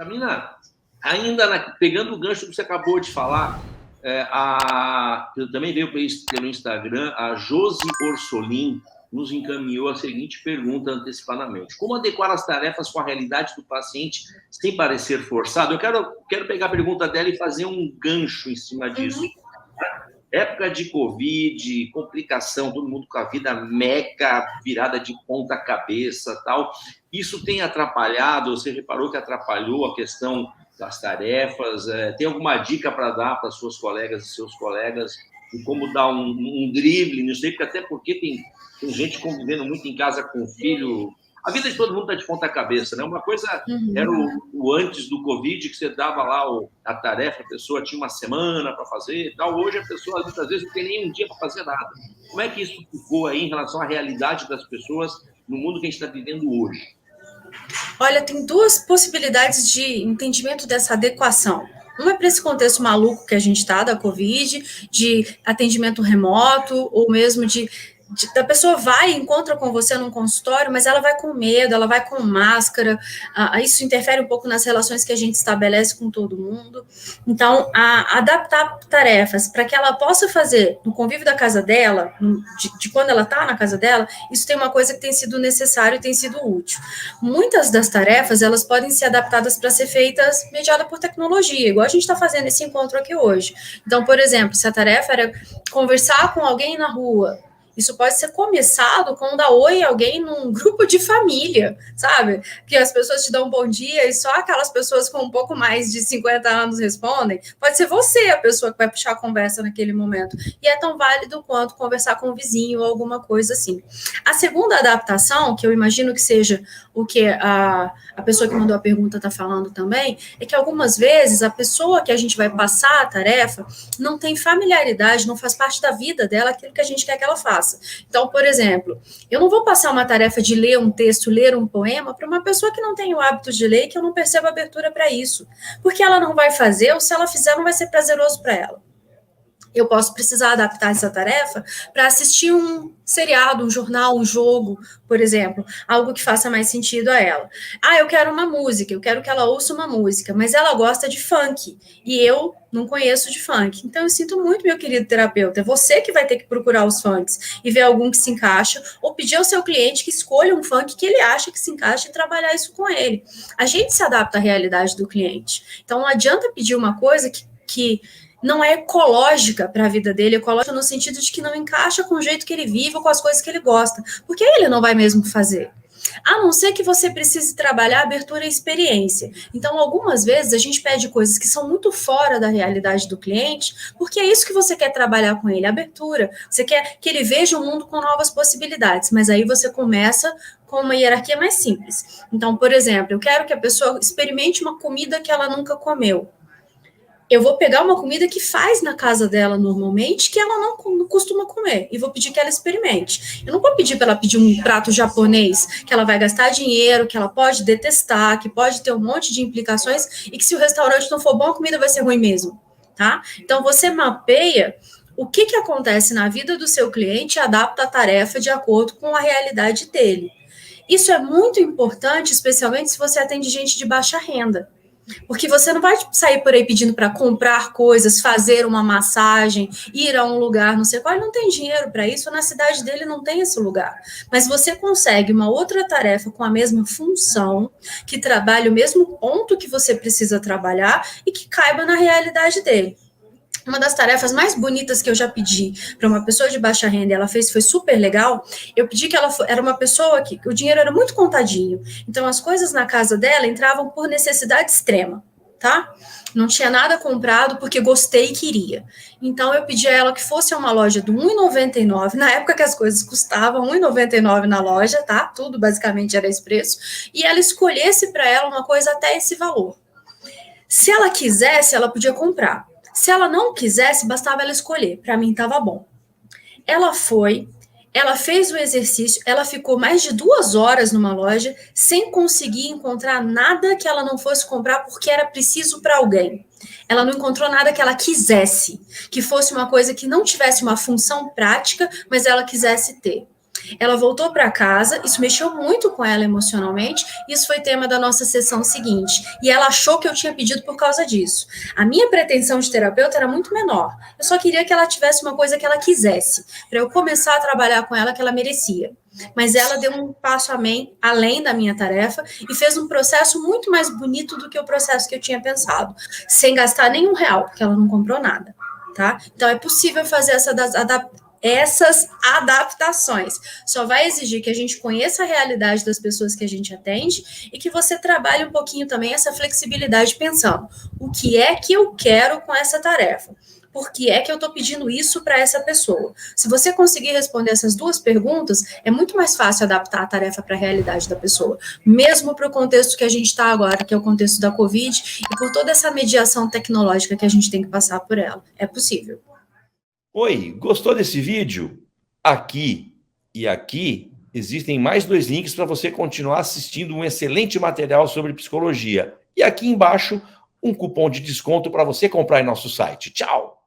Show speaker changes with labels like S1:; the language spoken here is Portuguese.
S1: Camila, ainda pegando o gancho que você acabou de falar, também veio pelo Instagram, a Josi Orsolim nos encaminhou a seguinte pergunta antecipadamente: como adequar as tarefas com a realidade do paciente sem parecer forçado? Eu quero pegar a pergunta dela e fazer um gancho em cima disso. Época de Covid, complicação, todo mundo com a vida mega virada de ponta cabeça, tal. Isso tem atrapalhado? Você reparou que atrapalhou a questão das tarefas? Tem alguma dica para dar para suas colegas e seus colegas de como dar um drible? Não sei, até porque tem gente convivendo muito em casa com o filho. A vida de todo mundo está de ponta cabeça, né? Uma coisa era o antes do Covid, que você dava lá a tarefa, a pessoa tinha uma semana para fazer e tal. Hoje a pessoa, muitas vezes, não tem nem um dia para fazer nada. Como é que isso ficou aí em relação à realidade das pessoas no mundo que a gente está vivendo hoje?
S2: Olha, tem duas possibilidades de entendimento dessa adequação. Uma é para esse contexto maluco que a gente está, da Covid, de atendimento remoto, ou mesmo da pessoa vai e encontra com você num consultório, mas ela vai com medo, ela vai com máscara, isso interfere um pouco nas relações que a gente estabelece com todo mundo. Então, adaptar tarefas para que ela possa fazer no convívio da casa dela, de quando ela está na casa dela, isso tem uma coisa que tem sido necessário e tem sido útil. Muitas das tarefas, elas podem ser adaptadas para ser feitas mediada por tecnologia, igual a gente está fazendo esse encontro aqui hoje. Então, por exemplo, se a tarefa era conversar com alguém na rua, isso pode ser começado com dar oi a alguém num grupo de família, sabe? Que as pessoas te dão um bom dia e só aquelas pessoas com um pouco mais de 50 anos respondem. Pode ser você a pessoa que vai puxar a conversa naquele momento. E é tão válido quanto conversar com o vizinho ou alguma coisa assim. A segunda adaptação, que eu imagino que seja o que a pessoa que mandou a pergunta está falando também, é que algumas vezes a pessoa que a gente vai passar a tarefa não tem familiaridade, não faz parte da vida dela aquilo que a gente quer que ela faça. Então, por exemplo, eu não vou passar uma tarefa de ler um texto, ler um poema para uma pessoa que não tem o hábito de ler e que eu não percebo abertura para isso. Porque ela não vai fazer, ou se ela fizer, não vai ser prazeroso para ela. Eu posso precisar adaptar essa tarefa para assistir um seriado, um jornal, um jogo, por exemplo, algo que faça mais sentido a ela. Eu quero uma música, eu quero que ela ouça uma música, mas ela gosta de funk e eu não conheço de funk. Então eu sinto muito, meu querido terapeuta, é você que vai ter que procurar os funks e ver algum que se encaixa, ou pedir ao seu cliente que escolha um funk que ele acha que se encaixa e trabalhar isso com ele. A gente se adapta à realidade do cliente. Então não adianta pedir uma coisa que não é ecológica para a vida dele, ecológica no sentido de que não encaixa com o jeito que ele vive ou com as coisas que ele gosta, porque ele não vai mesmo fazer. A não ser que você precise trabalhar abertura e experiência. Então, algumas vezes, a gente pede coisas que são muito fora da realidade do cliente, porque é isso que você quer trabalhar com ele, abertura. Você quer que ele veja o mundo com novas possibilidades, mas aí você começa com uma hierarquia mais simples. Então, por exemplo, eu quero que a pessoa experimente uma comida que ela nunca comeu. Eu vou pegar uma comida que faz na casa dela normalmente, que ela não costuma comer, e vou pedir que ela experimente. Eu não vou pedir para ela pedir um prato japonês, que ela vai gastar dinheiro, que ela pode detestar, que pode ter um monte de implicações, e que se o restaurante não for bom, a comida vai ser ruim mesmo, tá? Então, você mapeia o que acontece na vida do seu cliente e adapta a tarefa de acordo com a realidade dele. Isso é muito importante, especialmente se você atende gente de baixa renda. Porque você não vai sair por aí pedindo para comprar coisas, fazer uma massagem, ir a um lugar, não sei qual, ele não tem dinheiro para isso, na cidade dele não tem esse lugar. Mas você consegue uma outra tarefa com a mesma função, que trabalhe o mesmo ponto que você precisa trabalhar e que caiba na realidade dele. Uma das tarefas mais bonitas que eu já pedi para uma pessoa de baixa renda, ela fez, foi super legal. Eu pedi que ela era uma pessoa que o dinheiro era muito contadinho. Então, as coisas na casa dela entravam por necessidade extrema, tá? Não tinha nada comprado porque gostei e queria. Então, eu pedi a ela que fosse a uma loja do R$1,99, na época que as coisas custavam R$1,99 na loja, tá? Tudo basicamente era esse preço. E ela escolhesse para ela uma coisa até esse valor. Se ela quisesse, ela podia comprar. Se ela não quisesse, bastava ela escolher. Para mim, estava bom. Ela foi, ela fez o exercício, ela ficou mais de 2 horas numa loja sem conseguir encontrar nada que ela não fosse comprar porque era preciso para alguém. Ela não encontrou nada que ela quisesse, que fosse uma coisa que não tivesse uma função prática, mas ela quisesse ter. Ela voltou para casa, isso mexeu muito com ela emocionalmente, isso foi tema da nossa sessão seguinte, e ela achou que eu tinha pedido por causa disso. A minha pretensão de terapeuta era muito menor, eu só queria que ela tivesse uma coisa que ela quisesse, para eu começar a trabalhar com ela que ela merecia. Mas ela deu um passo além da minha tarefa e fez um processo muito mais bonito do que o processo que eu tinha pensado, sem gastar nenhum real, porque ela não comprou nada, tá? Então é possível fazer essas adaptações. Só vai exigir que a gente conheça a realidade das pessoas que a gente atende e que você trabalhe um pouquinho também essa flexibilidade pensando o que é que eu quero com essa tarefa. Por que é que eu estou pedindo isso para essa pessoa? Se você conseguir responder essas duas perguntas, é muito mais fácil adaptar a tarefa para a realidade da pessoa, mesmo para o contexto que a gente está agora, que é o contexto da Covid, e por toda essa mediação tecnológica que a gente tem que passar por ela. É possível.
S3: Oi, gostou desse vídeo? Aqui e aqui existem mais 2 links para você continuar assistindo um excelente material sobre psicologia. E aqui embaixo, um cupom de desconto para você comprar em nosso site. Tchau!